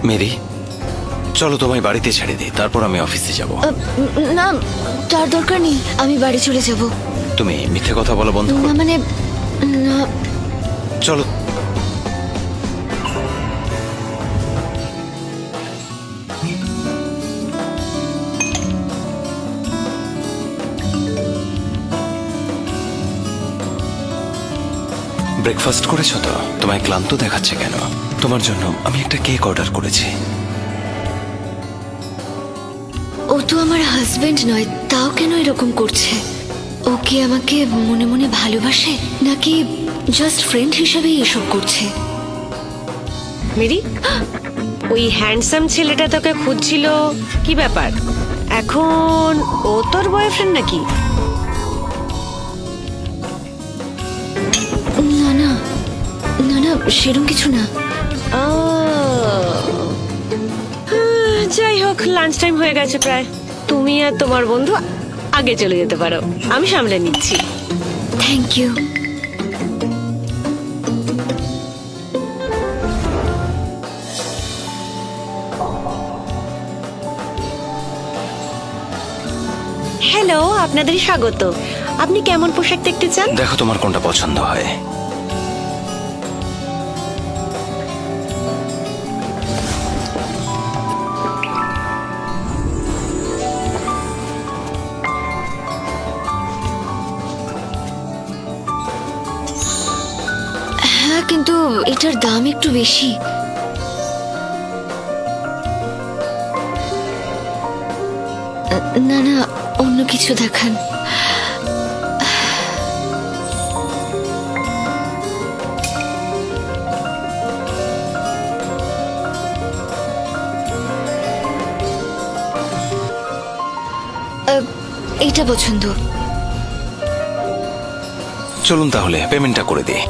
Mary, চলো তোমায় বাড়িতে ছেড়ে দিই, তারপর আমি অফিসে যাব। না, তার দরকার নেই, আমি বাড়ি চলে যাব। তুমি মিথ্যে কথা বলা বন্ধ করো। না মানে, না। চলো। ব্রেকফাস্ট করেছো তো? তোমায় ক্লান্ত দেখাচ্ছে কেন? তোমার জন্য আমি একটা কেক অর্ডার করেছি। ও তো আমার হাজবেন্ড নয়, তাও কেন এরকম করছে? ও কি আমাকে মনে মনে ভালোবাসে, নাকি জাস্ট ফ্রেন্ড হিসেবেই এসব করছে? মেরি, ওই হ্যান্ডসাম ছেলেটা তোকে খুঁজছিল, কি ব্যাপার? এখন ও তোর বয়ফ্রেন্ড নাকি? না না না না, সেরকম কিছু না। যাই হোক, লাঞ্চ টাইম হয়ে গেছে প্রায়। তুমি আর তোমার বন্ধু আগে চলে যেতে পারো, আমি সামলে নিচ্ছি। Thank you. হ্যালো, আপনাদের স্বাগত। আপনি কেমন পোশাক দেখতে চান? দেখো তোমার কোনটা পছন্দ হয়। হ্যাঁ, কিন্তু এটার দাম একটু বেশি। না না, অন্য কিছু দেখান। এইটা পছন্দ। চলুন তাহলে পেমেন্টটা করে দিই।